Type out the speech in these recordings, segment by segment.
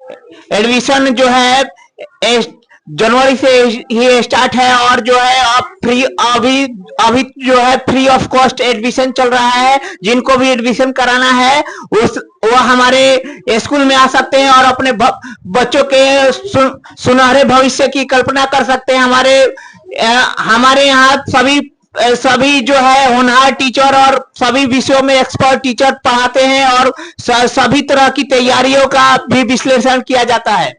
Admission जो है जनवरी से ही स्टार्ट है और जो है अब फ्री अभी अभी जो है फ्री ऑफ कॉस्ट एडमिशन चल रहा है। जिनको भी एडमिशन कराना है उस वो हमारे स्कूल में आ सकते हैं और अपने बच्चों के सुनहरे भविष्य की कल्पना कर सकते हैं। हमारे यहाँ सभी जो है होनहार टीचर और सभी विषयों में एक्सपर्ट टीचर पढ़ाते हैं और सभी तरह की तैयारियों का भी विश्लेषण किया जाता है।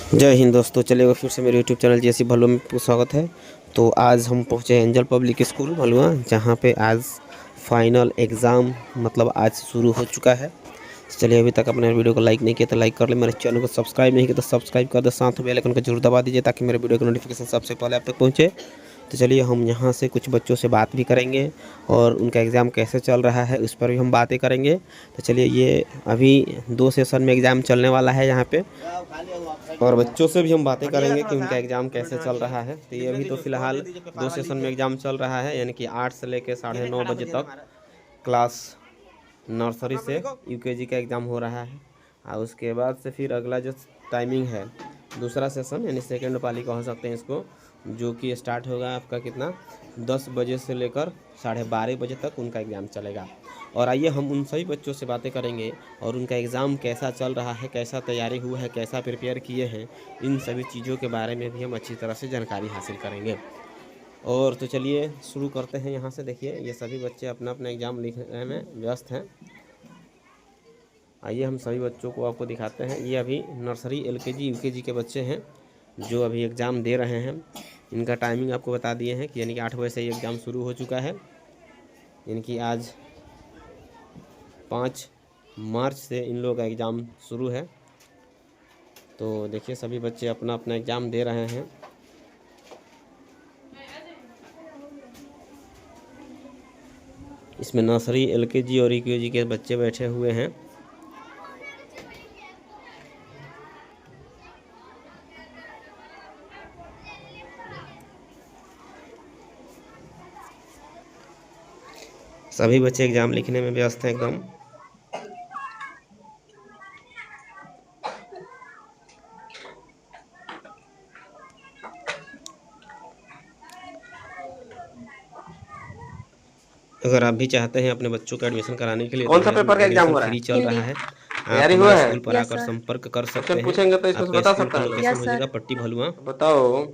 जय हिंद दोस्तों, चलिए फिर से मेरे यूट्यूब चैनल जैसी भलुआ में स्वागत है। तो आज हम पहुंचे एंजल पब्लिक स्कूल भलुआ, जहां पे आज फाइनल एग्ज़ाम मतलब आज शुरू हो चुका है। चलिए अभी तक अपने वीडियो को लाइक नहीं किया तो लाइक कर ले, मेरे चैनल को सब्सक्राइब नहीं किया तो सब्सक्राइब कर दे, साथ में बेल आइकन को जरूर दबा दीजिए ताकि मेरे वीडियो का नोटिफिकेशन सबसे पहले आप तक पहुँचे। तो चलिए हम यहाँ से कुछ बच्चों से बात भी करेंगे और उनका एग्ज़ाम कैसे चल रहा है उस पर भी हम बातें करेंगे। तो चलिए, ये अभी 2 सेशन में एग्ज़ाम चलने वाला है यहाँ पे, और बच्चों से भी हम बातें करेंगे कि उनका एग्ज़ाम कैसे चल रहा है। तो ये अभी तो फ़िलहाल 2 सेशन में एग्ज़ाम चल रहा है, यानी कि 8 से लेकर 9:30 बजे तक क्लास नर्सरी से यूकेजी का एग्ज़ाम हो रहा है। और उसके बाद से फिर अगला जो टाइमिंग है दूसरा सेशन यानी सेकेंड पाली कह सकते हैं इसको, जो कि स्टार्ट होगा आपका कितना 10 बजे से लेकर 12:30 बजे तक उनका एग्ज़ाम चलेगा। और आइए हम उन सभी बच्चों से बातें करेंगे और उनका एग्ज़ाम कैसा चल रहा है, कैसा तैयारी हुआ है, कैसा प्रिपेयर किए हैं, इन सभी चीज़ों के बारे में भी हम अच्छी तरह से जानकारी हासिल करेंगे। और तो चलिए शुरू करते हैं। यहाँ से देखिए, ये सभी बच्चे अपना अपना एग्ज़ाम लिखने में व्यस्त हैं। आइए हम सभी बच्चों को आपको दिखाते हैं। ये अभी नर्सरी एलकेजी यूकेजी के बच्चे हैं जो अभी एग्ज़ाम दे रहे हैं। इनका टाइमिंग आपको बता दिए हैं कि यानी कि 8 बजे से ये एग्ज़ाम शुरू हो चुका है, यानी कि आज 5 मार्च से इन लोगों का एग्ज़ाम शुरू है। तो देखिए सभी बच्चे अपना अपना एग्ज़ाम दे रहे हैं। इसमें नर्सरी एलकेजी और यूकेजी के बच्चे बैठे हुए हैं। सभी बच्चे एग्ज़ाम लिखने में व्यस्त हैं एकदम। अगर आप भी चाहते हैं अपने बच्चों का एडमिशन कराने के लिए, कौन सा पेपर का एग्जाम हो रहा है? फ्री चल रहा है, तैयारी आप हुआ हमारे है? स्कूल पर आकर संपर्क कर सकते हैं। पूछेंगे तो इसमें बता सकता है? लोकेशन हो जाएगा पट्टी भलुआ, बताओ।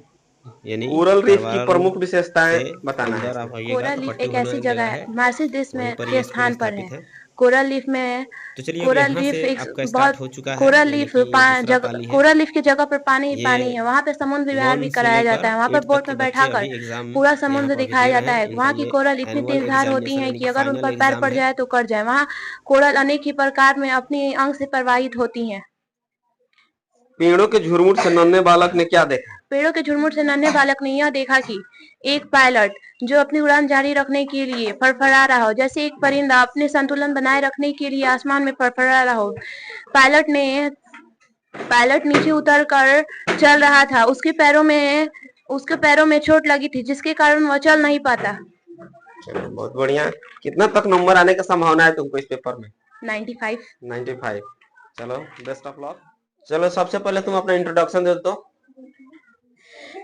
यानी कोरल रीफ की प्रमुख विशेषताएं बताना है। आप आइएगा कोरल तो लीफ पट्टी एक भलुआ ऐसी एक जगह जगह है मार्शल देश में पर के स्कूल स्थान पर स्थापित है। कोरल लीफ में तो चलिए कोरल यहाँ लीफ से एक आपका स्टार्ट बहुत हो चुका है, कोरल यानी लीफ कि ये दूसरा पाली है। कोरल लीफ की जगह पर पानी ही ये पानी है। वहाँ पे समुद्र विहार 1 भी से कराया लेकर जाता है। वहाँ पर 8 तक बोट के में बच्चे बैठाकर अभी एग्ज़ाम पूरा यहाँ समुद्र पर अभी दिखाया दे रहे जाता हैं। है। इनका वहाँ की ये कोरल इतनी एनुअल तेजधार होती एग्जामिनेशन है यानी कि कि अगर उन फाइनल पर पैर एग्ज़ाम पड़ है। जाए तो कट जाए। वहाँ कोरल अनेक ही प्रकार में अपनी अंग से प्रवाहित होती हैं। पेड़ों के झुरमुट से नन्हे बालक ने क्या देखा? पेड़ों के झुरमुट से नन्हे बालक ने यह देखा कि एक पायलट जो अपनी उड़ान जारी रखने के लिए फड़फड़ा रहा हो, जैसे एक परिंदा अपने संतुलन बनाए रखने के लिए आसमान में फड़फड़ा रहा हो। पायलट नीचे उतर कर चल रहा था। उसके पैरों में चोट लगी थी, जिसके कारण वह चल नहीं पाता। बहुत बढ़िया। कितना तक नंबर आने का संभावना है तुमको इस पेपर में? 95। चलो बेस्ट ऑफ लक। चलो सबसे पहले तुम अपना इंट्रोडक्शन दे दो।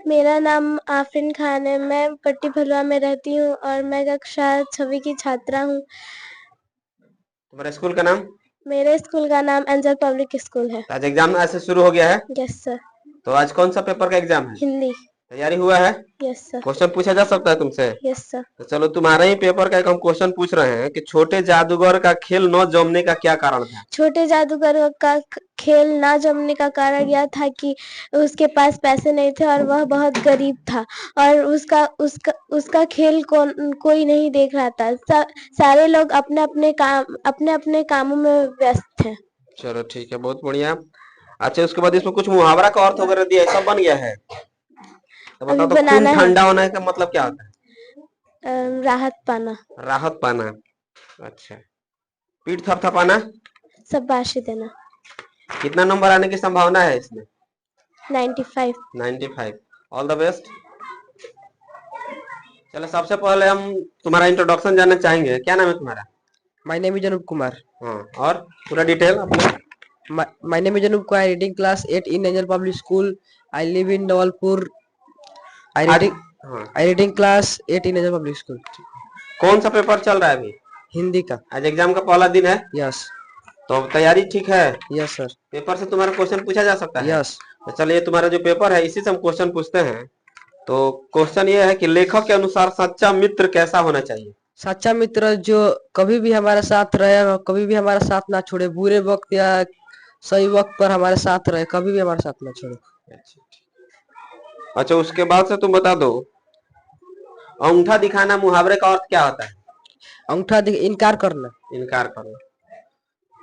मेरा नाम आफरीन खान है। मैं पट्टी भलुआ में रहती हूँ और मैं कक्षा 6वीं की छात्रा हूँ। तुम्हारे स्कूल का नाम? मेरे स्कूल का नाम एंजल पब्लिक स्कूल है। आज एग्जाम ऐसे शुरू हो गया है? Yes sir. तो आज कौन सा पेपर का एग्जाम है? हिंदी। तैयारी हुआ है? Yes sir. क्वेश्चन पूछा जा सकता है तुमसे? Yes sir. तो चलो तुम्हारे ही पेपर का एक हम क्वेश्चन पूछ रहे हैं कि छोटे जादूगर का खेल न जमने का क्या कारण था? छोटे जादूगर का खेल ना जमने का कारण यह था कि उसके पास पैसे नहीं थे और वह बहुत गरीब था और उसका खेल कोई नहीं देख रहा था। सारे लोग अपने अपने कामों में व्यस्त थे। चलो ठीक है, बहुत बढ़िया। अच्छा, उसके बाद इसमें कुछ मुहावरा का अर्थ वगैरह दिया, सब बन गया है? तो बताओ, तो खून ठंडा होने का मतलब क्या होता है? राहत पाना। राहत पाना। अच्छा। पीठ थपथपाना? शाबाशी देना। कितना नंबर आने की संभावना है इसमें? 95। All the best. चलो सबसे पहले हम तुम्हारा इंट्रोडक्शन जानना चाहेंगे। क्या नाम है तुम्हारा? My name is Anoop Kumar. हाँ, और पूरा डिटेल अपना। My name is Anup Kumar. I reading class 8 in Angel Public School. I live in Dawalpur. I reading class 8 in Angel Public School. कौन सा पेपर चल रहा है अभी? हिंदी का। आज एग्जाम का पहला दिन है। यस। तो तैयारी ठीक है? Yes sir. पेपर से तुम्हारा क्वेश्चन पूछा जा सकता है? यस। तो चलिए तुम्हारा जो पेपर है इसी से हम क्वेश्चन पूछते हैं। तो क्वेश्चन ये है कि लेखक के अनुसार सच्चा मित्र कैसा होना चाहिए? सच्चा मित्र जो कभी भी हमारे साथ रहे और कभी भी हमारा साथ ना छोड़े, बुरे वक्त या सही वक्त पर हमारे साथ रहे, कभी भी हमारे साथ ना छोड़े। अच्छा उसके बाद से तुम बता दो, अंगूठा दिखाना मुहावरे का अर्थ क्या होता है? अंगूठा इनकार करना। इनकार करना,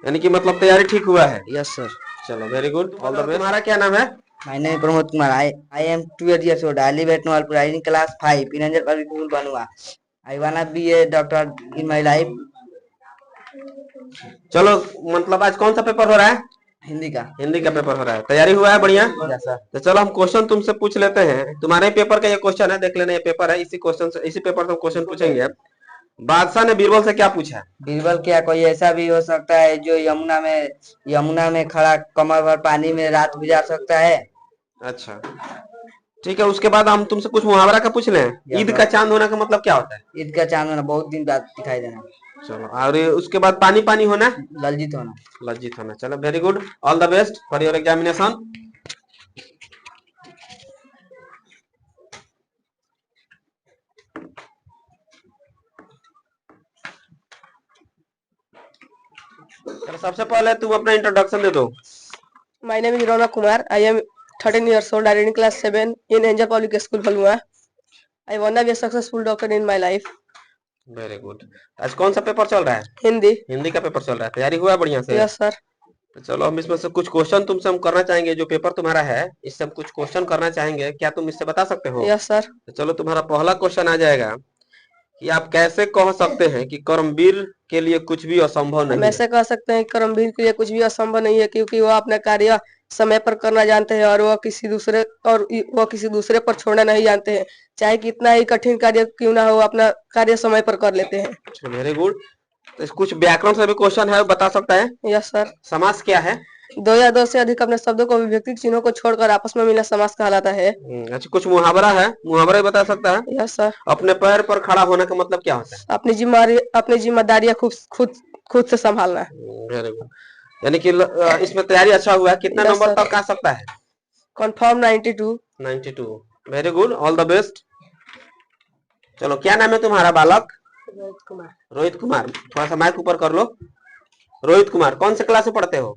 यानी कि मतलब तैयारी ठीक हुआ है? Yes sir. चलो very good, all the best. तुम्हारा क्या नाम है? My name is Pramod Kumar. I am 12 years old. I live at Nawalpur. I in class 5 in Angel Public School, Banua. I wanna be a doctor in my life. चलो मतलब आज कौन सा paper हो रहा है? हिंदी का। हिंदी का पेपर हो रहा है। तैयारी हुआ है? बढ़िया। Yes sir. तो चलो हम क्वेश्चन तुमसे पूछ लेते हैं। तुम्हारे पेपर का ये क्वेश्चन है, देख लेना ये पेपर है। इसी क्वेश्चन से, इसी पेपर से हम क्वेश्चन पूछेंगे। बादशाह ने बीरबल से क्या पूछा? बीरबल क्या कोई ऐसा भी हो सकता है जो यमुना में खड़ा कमर भर पानी में रात गुजार सकता है? अच्छा ठीक है। उसके बाद हम तुमसे कुछ मुहावरा का पूछ लें। ईद का चांद होना का मतलब क्या होता है? ईद का चांद होना, बहुत दिन बाद दिखाई देना। चलो, और उसके बाद पानी पानी होना? लज्जित होना। लज्जित होना। चलो very good, all the best for your examination. चलो सबसे पहले तुम अपना इंट्रोडक्शन दे दो। My name is Ronak Kumar. I am 13 years old. I read in class 7 in Angel Public School, Bhalua. I wanna be a successful doctor in my life. Very good. आज कौन सा paper चल रहा है? हिंदी। हिंदी का paper चल रहा है। तैयारी हुआ है बढ़िया से? Yes sir. तो चलो हम इसमें से कुछ क्वेश्चन तुमसे हम करना चाहेंगे। जो पेपर तुम्हारा है इससे हम कुछ क्वेश्चन करना चाहेंगे, क्या तुम इससे बता सकते हो? Yes sir. तो चलो तुम्हारा पहला क्वेश्चन आ जाएगा कि आप कैसे कह सकते हैं कि कर्मवीर के लिए कुछ भी असंभव नहीं हम है? ऐसे कह सकते हैं कि कर्मवीर के लिए कुछ भी असंभव नहीं है, क्योंकि वो अपना कार्य समय पर करना जानते हैं और वो किसी दूसरे पर छोड़ना नहीं जानते हैं। चाहे कितना ही कठिन कार्य क्यों ना हो, अपना कार्य समय पर कर लेते हैं। Very good. तो कुछ व्याकरण से भी क्वेश्चन है, बता सकता है? Yes sir. समास क्या है? दो या दो से अधिक अपने शब्दों को विभक्ति चिन्हों को छोड़कर आपस में मिलना समास कहलाता है। अच्छा कुछ मुहावरा है, मुहावरा बता सकता है? Yes sir. अपने पैर पर खड़ा होने का मतलब क्या होता है? अपनी जिम्मेदारियां खुद से संभालना। वेरी गुड, यानी कि इसमें तैयारी अच्छा हुआ है। कितना नंबर तक आ सकता है? Confirm 92। 92। Very good, all the best. चलो क्या नाम है तुम्हारा बालक? रोहित कुमार। रोहित कुमार, थोड़ा सा माइक ऊपर कर लो। रोहित कुमार कौन से क्लास में पढ़ते हो?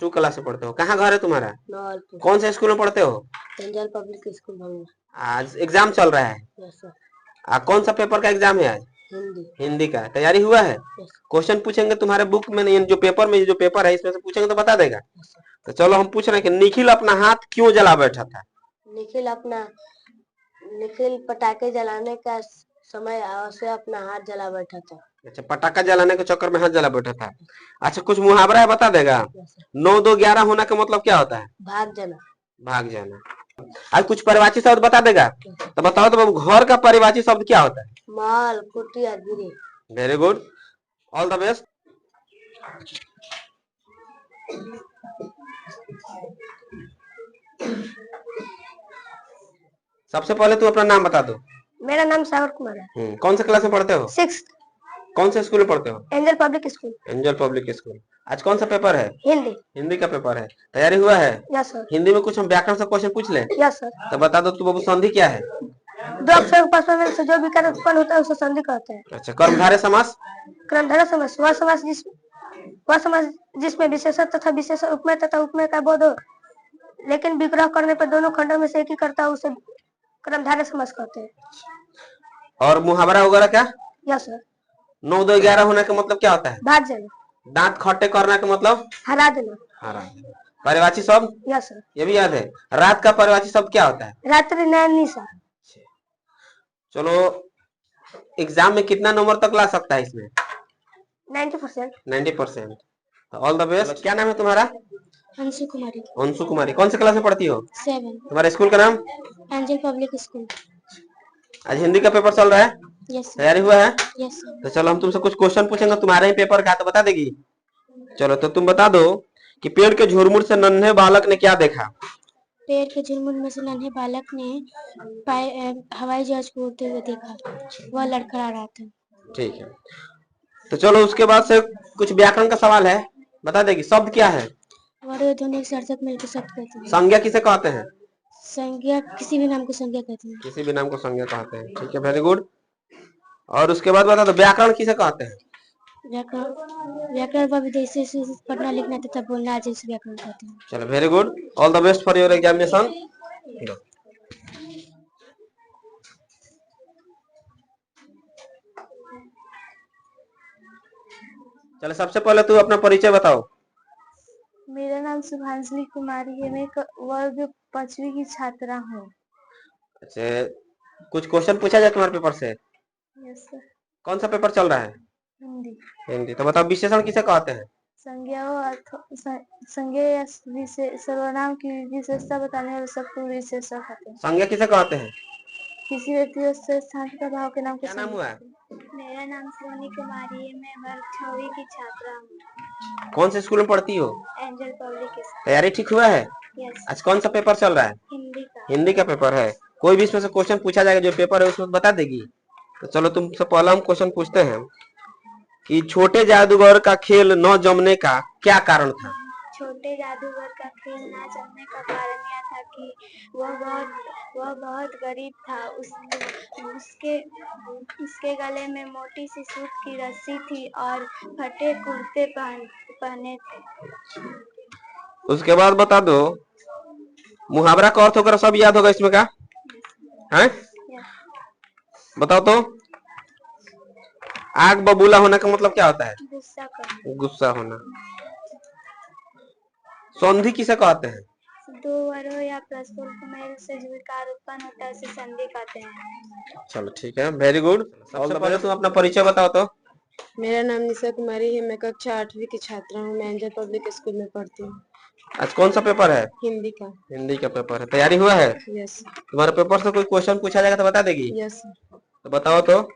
2 क्लास में पढ़ते हो। कहाँ घर है तुम्हारा? नवालपुर। कौन से स्कूल में पढ़ते हो? Angel public school Bhangua. आज एग्जाम चल रहा है? Yes sir. कौन सा पेपर का एग्जाम है आज? हिंदी। हिंदी का। तैयारी हुआ है? क्वेश्चन पूछेंगे तुम्हारे बुक में, जो पेपर है इसमें से पूछेंगे तो बता देगा। तो चलो हम पूछ रहे हैं कि निखिल अपना हाथ क्यों जला बैठा था? निखिल पटाखे जलाने का समय से अपना हाथ जला बैठा था। अच्छा, पटाखा जलाने के चक्कर में हाथ जला बैठा था। अच्छा कुछ मुहावरा है, बता देगा? 9 2 11 होना का मतलब क्या होता है? भाग जाना। भाग जाना। आज कुछ परिवाची शब्द बता देगा? तो बताओ तो बाबू, घर का परिवाची शब्द क्या होता है? माल, कुटिया, गिरी। Very good, all the best. सबसे पहले तू अपना नाम बता दो। मेरा नाम सागर कुमार है। कौन से क्लास में पढ़ते हो? 6th। कौन से स्कूल में पढ़ते हो? Angel public school. Angel public school. आज कौन सा पेपर है? हिंदी। हिंदी का पेपर है। तैयारी हुआ है? Yes sir. हिंदी में कुछ हम व्याकरण से क्वेश्चन पूछ लें? Yes sir. तो बता दो तू बाबू, संधि क्या है? 2 अक्षर के परस्पर से जो विकार उत्पन्न होता है उसे संधि कहते हैं। अच्छा, कर्मधारय समास? कर्मधारय समास वह समास जिसमें विशेषण तथा विशेषण उपमेय तथा उपमेय का बोध हो, लेकिन विग्रह करने पर दोनों खंडों में से एक ही करता है, उसे कर्मधारय समास कहते हैं। और मुहावरा वगैरह क्या? Yes sir. 9 2 11 होने का मतलब क्या होता है? भाग जाना। दांत खट्टे करने का मतलब? हरा देना। हरा देना। परिवाची शब्द? Yes sir. ये भी याद है? रात का परिवाची शब्द क्या होता है? रात्रि नैनिशा। चलो एग्जाम में कितना नंबर तक ला सकता है इसमें? 90%। 90%। All the best. क्या नाम है तुम्हारा? अंशु कुमारी। अंशु कुमारी। कौन से क्लास में पढ़ती हो? 7। तुम्हारे स्कूल का नाम? Angel public school. आज हिंदी का पेपर चल रहा है? यस तैयारी हुआ है? Yes sir. तो चलो हम तुमसे कुछ क्वेश्चन पूछेंगे, तुम्हारे ही पेपर का, तो बता देगी? चलो तो तुम बता दो कि पेड़ के झुरमुट से नन्हे बालक ने क्या देखा? पेड़ के झुरमुट में से नन्हे बालक ने हवाई जहाज को उड़ते हुए देखा। वह लड़खड़ा रहा था। ठीक है, तो चलो उसके बाद से कुछ व्याकरण का सवाल है, बता देगी। शब्द क्या है? वर्ण ध्वनि एक सार्थक मिलकर शब्द कहते हैं। संज्ञा किसे कहते हैं? संज्ञा किसी भी नाम को संज्ञा कहते हैं। किसी भी नाम को संज्ञा कहते हैं। ठीक है, वेरी गुड। और उसके बाद बता दो व्याकरण किसे कहते हैं? व्याकरण व विदेशी से पढ़ना लिखना तथा बोलना आदि से व्याकरण कहते हैं। चलो very good, all the best for your examination. चलो सबसे पहले तू अपना परिचय बताओ। मेरा नाम शुभांजलि कुमारी है। मैं वर्ग 5वीं की छात्रा हूँ। अच्छा, कुछ क्वेश्चन पूछा जाए तुम्हारे पेपर से? Yes sir. कौन सा पेपर चल रहा है? हिंदी। हिंदी। तो बताओ विशेषण किसे कहते हैं? संज्ञा या सर्वनाम की विशेषता बताने वाले शब्द को विशेषण कहते हैं। संज्ञा किसे कहते हैं? किसी व्यक्ति से स्थान तथा भाव के नाम को क्या नाम हुआ है? मेरा नाम सोनी कुमारी है। मैं वर्ग 6वीं की छात्रा हूँ। कौन से स्कूल में पढ़ती हो? Angel public school. तैयारी ठीक हुआ है? यस। आज कौन सा पेपर चल रहा है? हिंदी का। हिंदी का पेपर है। कोई भी इसमें से क्वेश्चन पूछा जाएगा जो पेपर है उसमें बता देगी। तो चलो तुमसे पहला हम क्वेश्चन पूछते हैं कि छोटे जादूगर का खेल न जमने का क्या कारण था? छोटे जादूगर का खेल न जमने का कारण यह था कि वह बहुत गरीब था। उसके गले में मोटी सी सूत की रस्सी थी और फटे कुर्ते पहने थे। उसके बाद बता दो मुहावरा का अर्थ वगैरह सब याद होगा इसमें का है? बताओ तो। आग बबूला होने का मतलब क्या होता है? गुस्सा होना। संधि किसे कहते हैं? दो वरों या परस्पर मेल से जो विकार उत्पन्न होता है उसे संधि कहते हैं। चलो ठीक है, वेरी गुड। सबसे पहले तुम अपना परिचय बताओ तो। मेरा नाम निशा कुमारी है। मैं कक्षा 8वीं की छात्रा हूँ। मैं एंजल पब्लिक स्कूल में पढ़ती हूँ। आज कौन सा पेपर है? हिंदी का। हिंदी का पेपर है। तैयारी हुआ है? यस। तुम्हारे पेपर से कोई क्वेश्चन पूछा जाएगा तो बता देगी? यस। तो बताओ तो।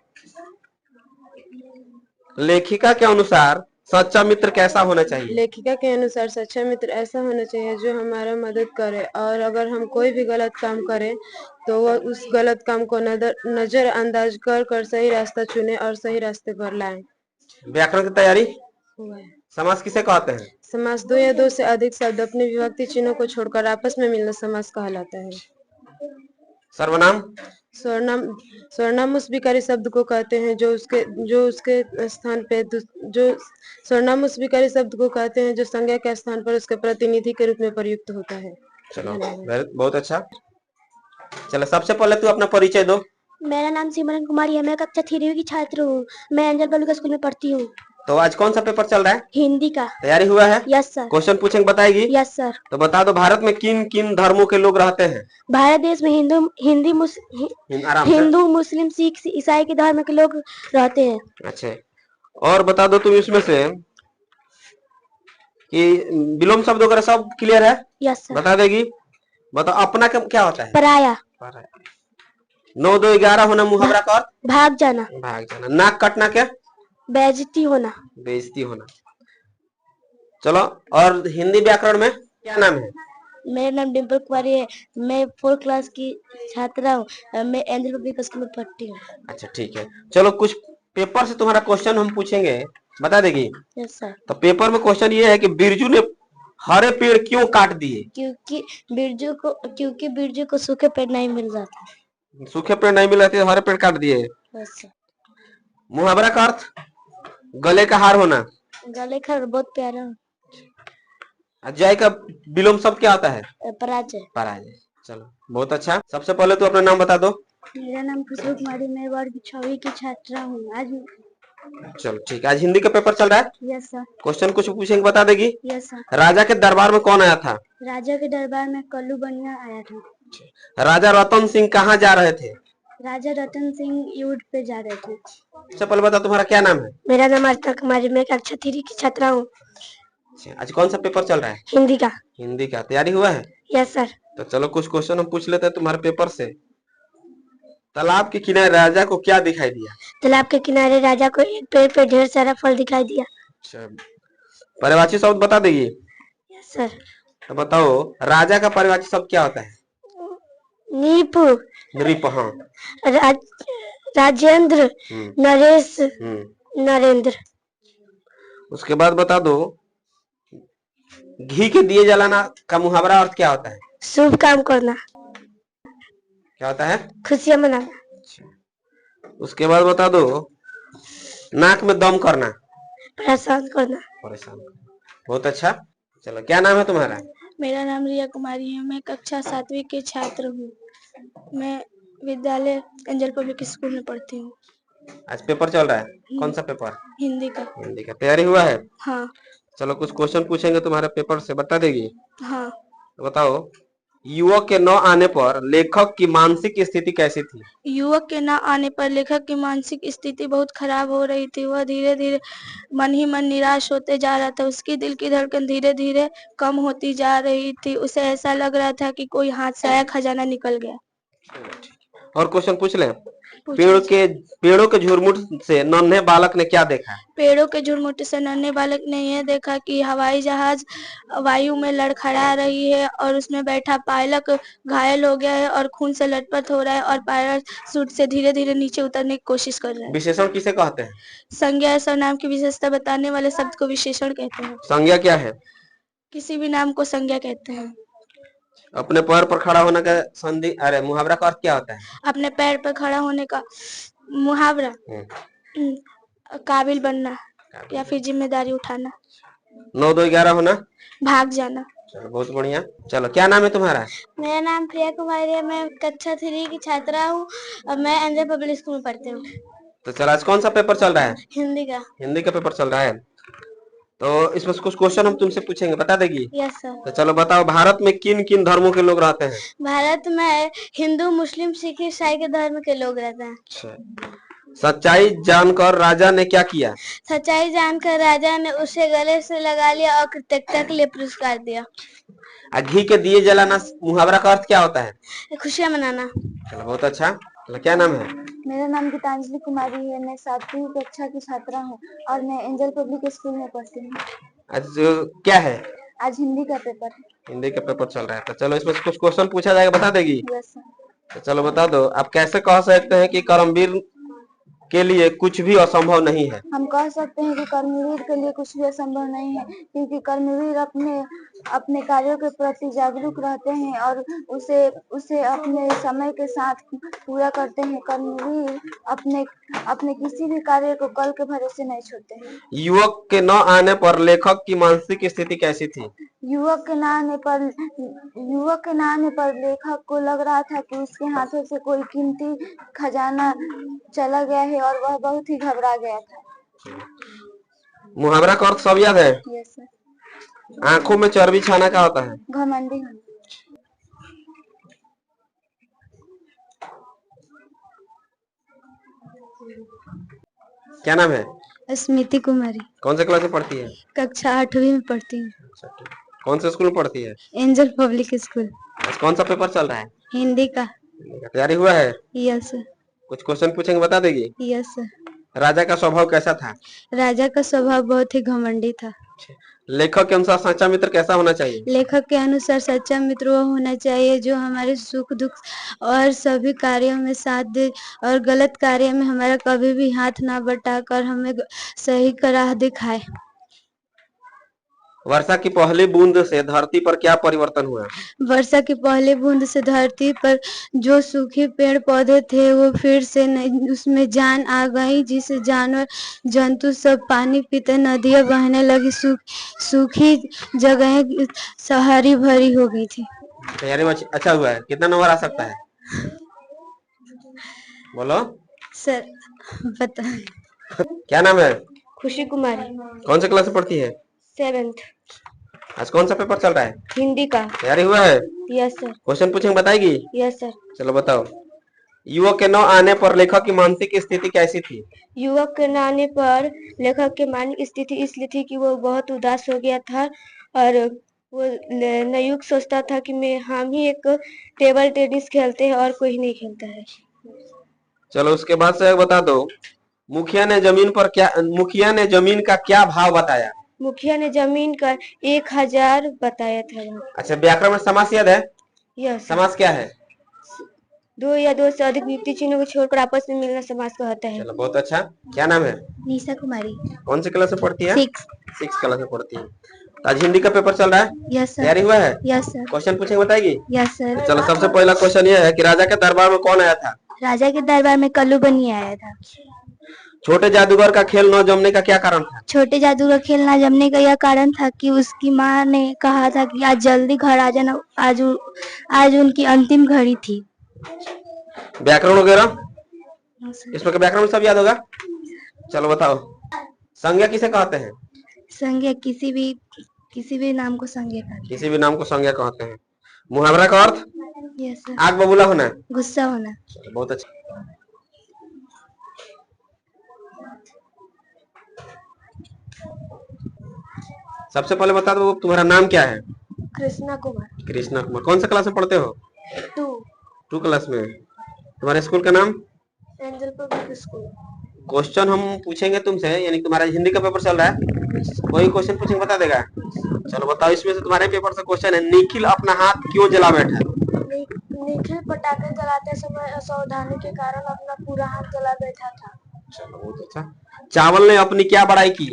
लेखिका के अनुसार सच्चा मित्र कैसा होना चाहिए? लेखिका के अनुसार सच्चा मित्र ऐसा होना चाहिए जो हमारा मदद करे, और अगर हम कोई भी गलत काम करें तो वह उस गलत काम को नजरअंदाज कर सही रास्ता चुने और सही रास्ते पर लाए। व्याकरण की तैयारी हुआ है। समास किसे कहते हैं? समास दो या दो से अधिक शब्द अपने विभक्ति चिन्हों को छोड़कर आपस में मिलना समास कहलाता है। सर्वनाम? सर्वनाम उस विकारी शब्द को कहते हैं जो उसके स्थान पे सर्वनाम उस विकारी शब्द को कहते हैं जो संज्ञा के स्थान पर उसके प्रतिनिधि के रूप में प्रयुक्त होता है। चलो बहुत अच्छा। चलो सबसे पहले तू अपना परिचय दो। मेरा नाम सिमरन कुमारी है। मैं कक्षा 3वीं की छात्र हूँ। मैं एंजल पब्लिक स्कूल में पढ़ती हूँ। तो आज कौन सा पेपर चल रहा है? हिंदी का। तैयारी हुआ है? Yes sir. क्वेश्चन पूछेंगे बताएगी? Yes sir. तो बता दो भारत में किन किन धर्मों के लोग रहते हैं? भारत देश में हिंदू मुस्लिम सिख ईसाई के धर्म के लोग रहते हैं। अच्छा, और बता दो तुम इसमें से कि विलोम शब्द वगैरह सब क्लियर है? Yes sir. बता देगी? बताओ अपना क्या होता है? पराया। 9 2 11 होना मुहावरा का अर्थ? भाग जाना। भाग जाना। नाक कटना क्या? बेइज्जती होना। बेइज्जती होना। चलो, और हिंदी व्याकरण में क्या नाम है? मेरा नाम डिम्पल कुमारी है। मैं 4th क्लास की छात्रा हूँ। मैं एंजल पब्लिक स्कूल में पढ़ती हूँ। अच्छा ठीक है, चलो कुछ पेपर से तुम्हारा क्वेश्चन हम पूछेंगे, बता देगी? Yes sir. तो पेपर में क्वेश्चन ये है कि बिरजू ने हरे पेड़ क्यों काट दिए? क्योंकि बिरजू को सूखे पेड़ नहीं मिल रहा था। सूखे पेड़ नहीं मिल रहे थे, हरे पेड़ काट दिए। Yes sir. मुहावरा का अर्थ? गले का हार होना। गले का बहुत प्यारा। जय का विलोम शब्द क्या आता है? पराजय। पराजय। चलो बहुत अच्छा। सबसे पहले तो अपना नाम बता दो। मेरा नाम खुशबू कुमारी, मैं वर्ग 6वीं की छात्रा हूँ। आज चलो ठीक है, आज हिंदी का पेपर चल रहा है। Yes sir. क्वेश्चन कुछ पूछेंगे, बता देगी? Yes sir. राजा के दरबार में कौन आया था? राजा के दरबार में कल्लू बनिया आया था। राजा रतन सिंह कहाँ जा रहे थे? राजा रतन सिंह युद्ध पे जा रहे थे। सबसे पहले बता तुम्हारा क्या नाम है? मेरा नाम अर्चना कुमारी, मैं कक्षा 3 की छात्रा हूँ। आज कौन सा पेपर चल रहा है? हिंदी का। हिंदी का। तैयारी हुआ है? Yes sir. तो चलो कुछ क्वेश्चन हम पूछ लेते हैं तुम्हारे पेपर से। तालाब के किनारे राजा को क्या दिखाई दिया? तालाब के किनारे राजा को एक पेड़ पे ढेर सारा फल दिखाई दिया। पर्यायवाची शब्द बता देगी? Yes sir. तो बताओ राजा का परिवाची शब्द क्या होता है? नीपू, नृप। हाँ। राजेंद्र, नरेश, नरेंद्र। उसके बाद बता दो घी के दिए जलाना का मुहावरा अर्थ क्या होता है? शुभ काम करना, क्या होता है? खुशियाँ मनाना। उसके बाद बता दो नाक में दम करना। परेशान करना। परेशान। बहुत अच्छा। चलो क्या नाम है तुम्हारा? मेरा नाम रिया कुमारी है। मैं कक्षा 7वीं के छात्र हूँ। मैं विद्यालय एंजल पब्लिक स्कूल में पढ़ती हूँ। आज पेपर चल रहा है, कौन सा पेपर? हिंदी का। हिंदी का तैयारी हुआ है? हाँ। चलो कुछ क्वेश्चन पूछेंगे तुम्हारे पेपर से, बता देगी? हाँ। तो बताओ युवक के न आने पर लेखक की मानसिक स्थिति कैसी थी? युवक के न आने पर लेखक की मानसिक स्थिति बहुत खराब हो रही थी। वह धीरे धीरे मन ही मन निराश होते जा रहा था। उसकी दिल की धड़कन धीरे धीरे कम होती जा रही थी। उसे ऐसा लग रहा था कि कोई हाथ से आया खजाना निकल गया। और क्वेश्चन पूछ ले। पेड़ों के झुरमुट से नन्हे बालक ने क्या देखा? पेड़ों के झुरमुट से नन्हे बालक ने यह देखा कि हवाई जहाज वायु में लड़खड़ा रही है और उसमें बैठा पायलट घायल हो गया है और खून से लथपथ हो रहा है और पैराशूट से धीरे धीरे नीचे उतरने की कोशिश कर रहा है। विशेषण किसे कहते हैं? संज्ञा या सर्वनाम की विशेषता बताने वाले शब्द को विशेषण कहते हैं। संज्ञा क्या है? किसी भी नाम को संज्ञा कहते हैं। अपने पैर पर खड़ा होने का संधि अरे मुहावरा का अर्थ क्या होता है? अपने पैर पर खड़ा होने का मुहावरा काबिल बनना या फिर जिम्मेदारी उठाना। 9 2 11 होना, भाग जाना। चलो बहुत बढ़िया। चलो क्या नाम है तुम्हारा? मेरा नाम प्रिया कुमारी है। मैं कक्षा 3 की छात्रा हूँ और मैं एंजल पब्लिक स्कूल में पढ़ती हूँ। तो चलो आज कौन सा पेपर चल रहा है? हिंदी का। हिंदी का पेपर चल रहा है। तो इसमें कुछ क्वेश्चन हम तुमसे पूछेंगे, बता देगी? Yes sir. तो चलो बताओ भारत में किन किन धर्मों के लोग रहते हैं? भारत में हिंदू, मुस्लिम, सिख, ईसाई के धर्म के लोग रहते हैं। सच्चाई जानकर राजा ने क्या किया? सच्चाई जानकर राजा ने उसे गले से लगा लिया और कृतज्ञता के लिए पुरस्कार दिया। घी के दिए जलाना मुहावरा का अर्थ क्या होता है? खुशियाँ मनाना। चलो बहुत अच्छा। चलो क्या नाम है? मेरा नाम गीतांजलि कुमारी है। मैं 7वीं कक्षा की छात्रा हूँ और मैं एंजल पब्लिक स्कूल में पढ़ती हूँ। आज क्या है? आज हिंदी का पेपर है। हिंदी का पेपर चल रहा है। तो चलो इसमें कुछ क्वेश्चन पूछा जाएगा, बता देगी? Yes sir. तो चलो बता दो आप कैसे कह सकते हैं कि कर्मवीर के लिए कुछ भी असंभव नहीं है? हम कह सकते हैं कि कर्मवीर के लिए कुछ भी असंभव नहीं है, क्योंकि कर्मवीर अपने कार्यों के प्रति जागरूक रहते हैं और उसे अपने समय के साथ पूरा करते हैं। कर्मवीर अपने किसी भी कार्य को कल के भरोसे नहीं छोड़ते हैं। युवक के न आने पर लेखक की मानसिक स्थिति कैसी थी? युवक के न आने पर लेखक को लग रहा था कि उसके हाथों से कोई कीमती खजाना चला गया है और वह बहुत ही घबरा गया था। मुहावरा का अर्थ सब याद है? Yes sir. आंखों में चर्बी छाना क्या होता है? घमंडी होना। क्या नाम है? स्मृति कुमारी। कौन से क्लास में पढ़ती है? कक्षा 8वीं में पढ़ती हूँ। कौन से स्कूल में पढ़ती है? Angel public school. आज कौन सा पेपर चल रहा है? हिंदी का। तैयारी हुआ है? Yes sir. कुछ क्वेश्चन पूछेंगे, बता देगी? Yes sir. राजा का स्वभाव कैसा था? राजा का स्वभाव बहुत ही घमंडी था। लेखक के अनुसार सच्चा मित्र कैसा होना चाहिए? लेखक के अनुसार सच्चा मित्र वो होना चाहिए जो हमारे सुख दुख और सभी कार्यों में साथ दे और गलत कार्य में हमारा कभी भी हाथ ना बटाकर हमें सही का राह दिखाए। वर्षा की पहली बूंद से धरती पर क्या परिवर्तन हुआ? वर्षा की पहली बूंद से धरती पर जो सूखे पेड़ पौधे थे वो फिर से उसमें जान आ गई, जिससे जानवर जंतु सब पानी पीते, नदियां बहने लगी, सूखी जगहें हरी भरी हो गई थी। तैयारी में अच्छा हुआ है। कितना नंबर आ सकता है? बोलो सर। बता। क्या नाम है? खुशी कुमारी। कौन से क्लास में पढ़ती है? 7th। आज कौन सा पेपर चल रहा है? हिंदी का। तैयारी हुआ है? Yes sir. क्वेश्चन पूछेंगे, बताएगी? Yes sir. चलो बताओ युवक के न आने पर लेखक की मानसिक स्थिति कैसी थी? युवक के न आने पर लेखक की मानसिक स्थिति इसलिए थी कि वो बहुत उदास हो गया था और वो नयुग सोचता था कि हम ही एक टेबल टेनिस खेलते हैं और कोई नहीं खेलता है। चलो उसके बाद से बता दो मुखिया ने जमीन का क्या भाव बताया? मुखिया ने जमीन का 1000 बताया था। अच्छा, व्याकरण में समास याद है? यस। समास क्या है? दो या दो से अधिक युक्ति चिन्हों को छोड़कर आपस में मिलना समास कहता है। चलो बहुत अच्छा। क्या नाम है? निशा कुमारी। कौन सी क्लास में पढ़ती है? 6 क्लास में पढ़ती है। तो आज हिंदी का पेपर चल रहा है, यस सर। तैयारी हुआ है? Yes sir. क्वेश्चन पूछेंगे, बताएगी? Yes sir. चलो सबसे पहला क्वेश्चन ये है कि राजा के दरबार में कौन आया था? राजा के दरबार में कल्लू बनी आया था। छोटे जादूगर का खेल न जमने का क्या कारण था? छोटे जादू का खेल ना जमने का यह कारण था कि उसकी माँ ने कहा था कि आज जल्दी घर आ जाना, आज उनकी अंतिम घड़ी थी। व्याकरण वगैरह इसमें का व्याकरण सब याद होगा? चलो बताओ, संज्ञा किसे कहते हैं? संज्ञा किसी भी नाम को संज्ञा कहते हैं। किसी भी नाम को संज्ञा कहते हैं। मुहावरा का अर्थ? Yes sir. आग बबूला होना। गुस्सा होना। बहुत अच्छा। सबसे पहले बता दो तुम्हारा नाम क्या है? कृष्णा कुमार। कृष्णा कुमार। कौन सा क्लास में पढ़ते हो? 2 क्लास में। तुम्हारे स्कूल का नाम? Angel public school. क्वेश्चन हम पूछेंगे तुमसे, यानी तुम्हारा हिंदी का पेपर चल रहा है, कोई क्वेश्चन पूछेंगे बता देगा? चलो बताओ, इसमें से तुम्हारे पेपर से क्वेश्चन है, निखिल अपना हाथ क्यों जला बैठा? निखिल पटाखे जलाते समय असावधानी के कारण अपना पूरा हाथ जला बैठा था। चलो बहुत अच्छा। चावल ने अपनी क्या बड़ाई की?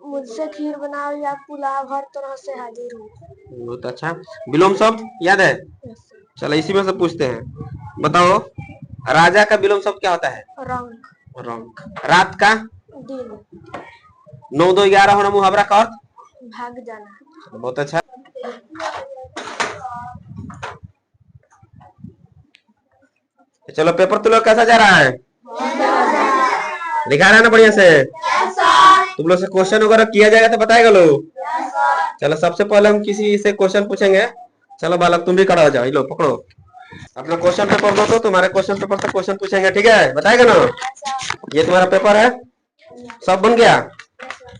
मुझसे खीर बनाओ या पुलाव, हर तरह से हाजिर हूँ। बहुत अच्छा। विलोम शब्द याद है? चलो इसी में से पूछते हैं, बताओ राजा का विलोम शब्द क्या होता है? रंग। रंग। रात का? दिन। 9 2 11 होना मुहावरा का अर्थ? भाग जाना। बहुत अच्छा। चलो पेपर तुम लोग कैसा जा रहा है? लिखा रहा है ना बढ़िया से? तुम लोग से क्वेश्चन वगैरह किया जाएगा तो बताएगा लोग? चलो सबसे पहले हम किसी से क्वेश्चन पूछेंगे। चलो बालक तुम भी खड़ा हो जाओ, लो पकड़ो अपना क्वेश्चन पेपर दो, तो तुम्हारे क्वेश्चन पेपर से क्वेश्चन पूछेंगे, ठीक है? बताएगा ना? ये तुम्हारा पेपर है, सब बन गया?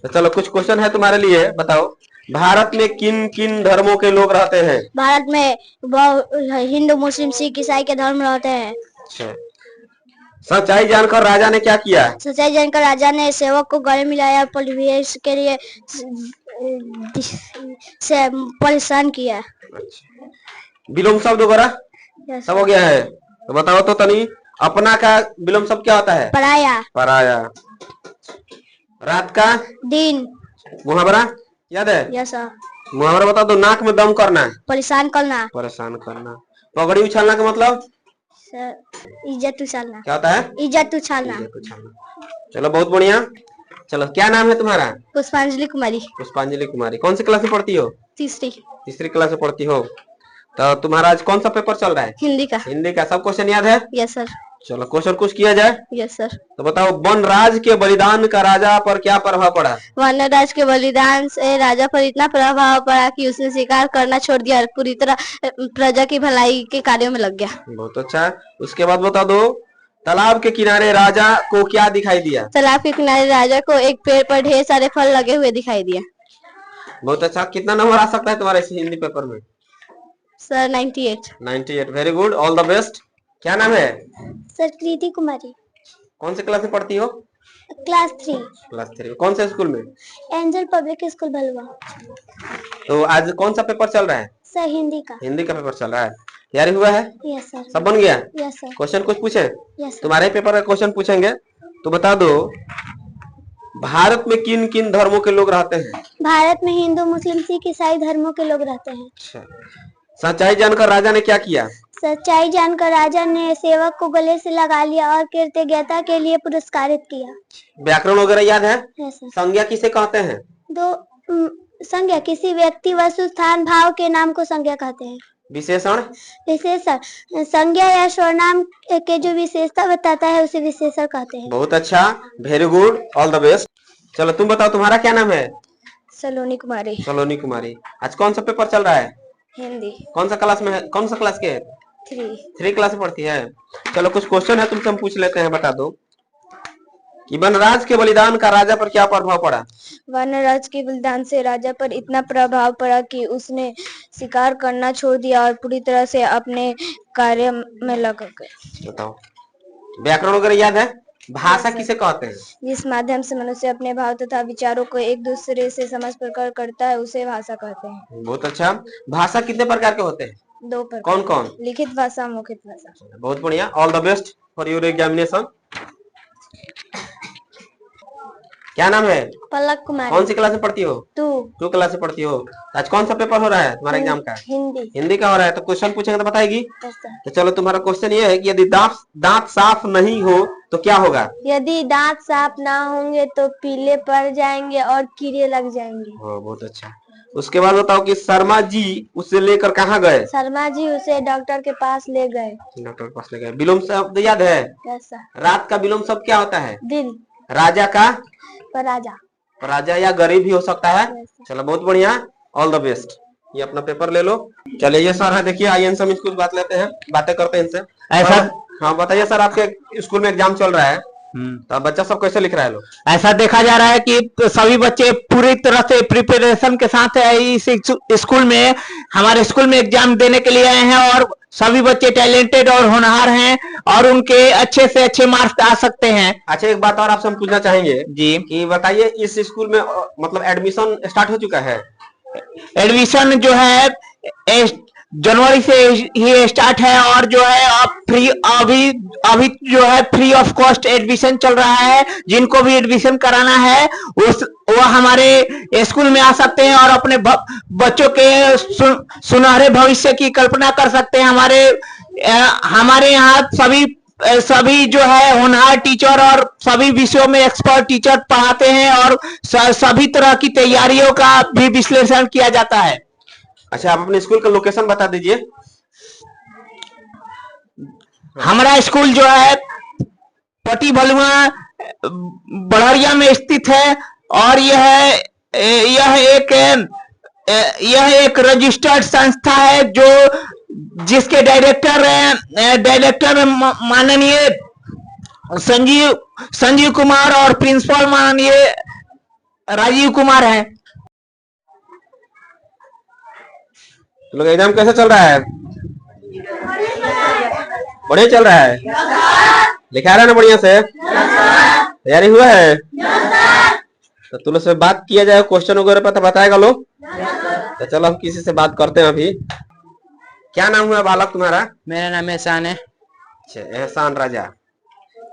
तो चलो कुछ क्वेश्चन है तुम्हारे लिए, बताओ भारत में किन किन धर्मों के लोग रहते हैं? भारत में हिंदू, मुस्लिम, सिख, ईसाई के धर्म रहते हैं। अच्छा। सच्चाई जानकर राजा ने क्या किया? सच्चाई जानकर राजा ने सेवक को गले मिलाया, परिवेश के लिए से परेशान किया। अच्छा। विलोम शब्द वगैरह सब हो गया है, तो बताओ तो तनी, अपना का विलोम शब्द क्या होता है? पराया। पराया। रात का? दिन। मुहावरा याद है? Yes sir. मुहावरा बता दो। नाक में दम करना। परेशान करना। परेशान करना। पगड़ी उछालना का मतलब? सर इज्जत उछालना। क्या होता है? इज्जत उछालना। इज्जत उछालना। चलो बहुत बढ़िया। चलो क्या नाम है तुम्हारा? पुष्पांजलि कुमारी। पुष्पांजलि कुमारी। कौन सी क्लास में पढ़ती हो? तीसरी क्लास में पढ़ती हो। तो तुम्हारा आज कौन सा पेपर चल रहा है? हिंदी का। हिंदी का। सब क्वेश्चन याद है? Yes sir. चलो क्वेश्चन कुछ किया जाए। Yes sir. तो बताओ वनराज के बलिदान का राजा पर क्या प्रभाव पड़ा? वनराज के बलिदान से राजा पर इतना प्रभाव पड़ा कि उसने शिकार करना छोड़ दिया और पूरी तरह प्रजा की भलाई के कार्यों में लग गया। बहुत अच्छा। उसके बाद बता दो, तालाब के किनारे राजा को क्या दिखाई दिया? तालाब के किनारे राजा को एक पेड़ पर ढेर सारे फल लगे हुए दिखाई दिया। बहुत अच्छा। कितना नंबर आ सकता है तुम्हारे इस हिंदी पेपर में? Sir 98। 98। Very good, all the best. क्या नाम है? सर कृति कुमारी। कौन से क्लास में पढ़ती हो? क्लास 3। क्लास 3। कौन से स्कूल में? Angel public school Bhalua. तो आज कौन सा पेपर चल रहा है? सर हिंदी का। हिंदी का पेपर चल रहा है। तैयारी हुआ है? Yes sir. सब बन गया? Yes sir. क्वेश्चन कुछ पूछे? यस। तुम्हारे पेपर का क्वेश्चन पूछेंगे, तो बता दो भारत में किन किन धर्मों के लोग रहते हैं? भारत में हिंदू, मुस्लिम, सिख, ईसाई धर्मों के लोग रहते हैं। अच्छा। सच्चाई जानकर राजा ने क्या किया? सच्चाई जानकर राजा ने सेवक को गले से लगा लिया और कृतज्ञता के लिए पुरस्कारित किया। व्याकरण वगैरह याद है? Yes sir. संज्ञा किसे कहते हैं? संज्ञा किसी व्यक्ति, वस्तु, स्थान, भाव के नाम को संज्ञा कहते हैं। विशेषण? विशेषण संज्ञा या सर्वनाम के जो विशेषता बताता है उसे विशेषण कहते हैं। बहुत अच्छा, very good, all the best. चलो तुम बताओ तुम्हारा क्या नाम है? सलोनी कुमारी। सलोनी कुमारी। आज कौन सा पेपर चल रहा है? हिंदी। कौन सा क्लास में है? कौन सा क्लास के है? 3 क्लास में पढ़ती है। चलो कुछ क्वेश्चन है तुमसे हम पूछ लेते हैं, बता दो कि वनराज के बलिदान का राजा पर क्या प्रभाव पड़ा? वनराज के बलिदान से राजा पर इतना प्रभाव पड़ा कि उसने शिकार करना छोड़ दिया और पूरी तरह से अपने कार्य में लग गए। बताओ। व्याकरण वगैरह याद है? भाषा किसे कहते हैं? जिस माध्यम से मनुष्य अपने भाव तथा विचारों को एक दूसरे से समझ प्रकट करता है उसे भाषा कहते हैं। बहुत अच्छा। भाषा कितने प्रकार के होते हैं? 2 प्रकार। कौन कौन? लिखित भाषा, मौखिक भाषा। बहुत बढ़िया। All the best for your examination. क्या नाम है? पलक कुमारी। कौन सी क्लास में पढ़ती हो? 2 क्लास में पढ़ती हो। आज कौन सा पेपर हो रहा है तुम्हारा एग्जाम का? हिंदी का हो रहा है। तो क्वेश्चन पूछेंगे तो बताएगी? तो चलो, तुम्हारा क्वेश्चन ये है कि यदि दांत साफ नहीं हो तो क्या होगा? यदि दांत साफ ना होंगे तो पीले पड़ जाएंगे और कीड़े लग जाएंगे। बहुत अच्छा। उसके बाद बताओ कि शर्मा जी उसे लेकर कहाँ गए? शर्मा जी उसे डॉक्टर के पास ले गए। डॉक्टर के पास ले गए। विलोम शब्द याद है? रात का विलोम शब्द क्या होता है? दिन। राजा का? पराजा। राजा या गरीब भी हो सकता है। चलो, बहुत बढ़िया। All the best. ये अपना पेपर ले लो। चलिए, ये सर है, देखिए आइए इनसे हम कुछ बातें करते हैं इनसे। ऐसा? हाँ, बताइए सर, आपके स्कूल में एग्जाम चल रहा है, तो बच्चा सब कैसे लिख रहा है? लोग ऐसा देखा जा रहा है कि सभी बच्चे पूरी तरह से प्रिपरेशन के साथ इस स्कूल में, हमारे स्कूल में एग्जाम देने के लिए आए हैं और सभी बच्चे टैलेंटेड और होनहार हैं और उनके अच्छे से अच्छे मार्क्स आ सकते हैं। अच्छा, एक बात और आपसे हम पूछना चाहेंगे जी, कि बताइए इस स्कूल में मतलब एडमिशन स्टार्ट हो चुका है? एडमिशन जो है जनवरी से ही स्टार्ट है और जो है अभी जो है फ्री ऑफ कॉस्ट एडमिशन चल रहा है। जिनको भी एडमिशन कराना है वो हमारे स्कूल में आ सकते हैं और अपने बच्चों के सुनहरे भविष्य की कल्पना कर सकते हैं। हमारे यहाँ सभी जो है होनहार टीचर और सभी विषयों में एक्सपर्ट टीचर पढ़ाते हैं और सभी तरह की तैयारियों का भी विश्लेषण किया जाता है। अच्छा, आप अपने स्कूल का लोकेशन बता दीजिए। हमारा स्कूल जो है पटी भलुआ बड़हरिया में स्थित है और यह एक रजिस्टर्ड संस्था है जिसके डायरेक्टर माननीय संजीव कुमार और प्रिंसिपल माननीय राजीव कुमार हैं। लोग एग्जाम कैसे चल रहा है? बढ़िया चल रहा है? लिखा रहा है ना बढ़िया से? तैयारी हुआ है? तो तुम से बात किया जाए क्वेश्चन वगैरह पर, तो बताएगा लोग। तो चलो, हम किसी से बात करते हैं अभी। क्या नाम हुआ बालक तुम्हारा? मेरा नाम एहसान है। अच्छा, एहसान राजा।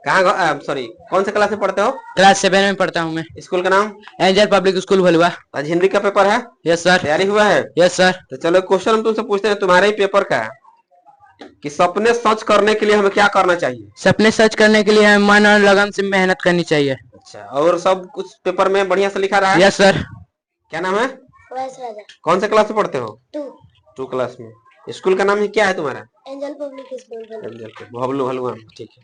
कहाँ, सॉरी, कौन से क्लास में पढ़ते हो? क्लास 7 में पढ़ता हूँ मैं। स्कूल का नाम? Angel public school Bhalua. आज हिंदी का पेपर है? Yes sir. तैयारी हुआ है? Yes sir. तो चलो, क्वेश्चन हम तुमसे पूछते हैं तुम्हारे ही पेपर का, कि सपने सच करने के लिए हमें क्या करना चाहिए? सपने सच करने के लिए हमें मन और लगन से मेहनत करनी चाहिए। अच्छा, और सब कुछ पेपर में बढ़िया से लिखा रहा है? Yes sir. क्या नाम है? राजा। कौन से क्लास में पढ़ते हो? 2 क्लास में। स्कूल का नाम क्या है तुम्हारा? Angel public school Bhalua. ठीक है।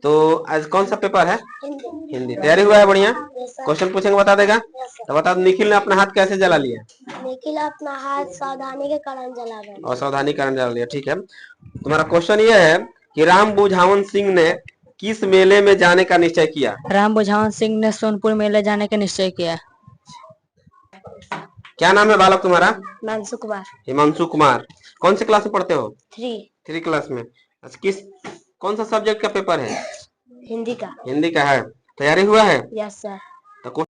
तो आज कौन सा पेपर है? हिंदी। तैयारी हुआ है? बढ़िया। क्वेश्चन पूछेंगे बता देगा? तो बता, निखिल ने अपना हाथ कैसे जला लिया? निखिल अपना हाथ सावधानी के कारण जला गया। और सावधानी कारण जला लिया। ठीक है। तुम्हारा क्वेश्चन ये है कि राम बुझावन सिंह ने किस मेले में जाने का निश्चय किया? राम बुझावन सिंह ने सोनपुर मेले जाने का निश्चय किया। क्या नाम है बालक तुम्हारा? हिमांशु कुमार। हिमांशु कुमार। कौन से क्लास में पढ़ते हो? 3 क्लास में। अच्छा, कौन सा सब्जेक्ट का पेपर है? हिंदी का। हिंदी का है। तैयारी हुआ है? Yes sir. तो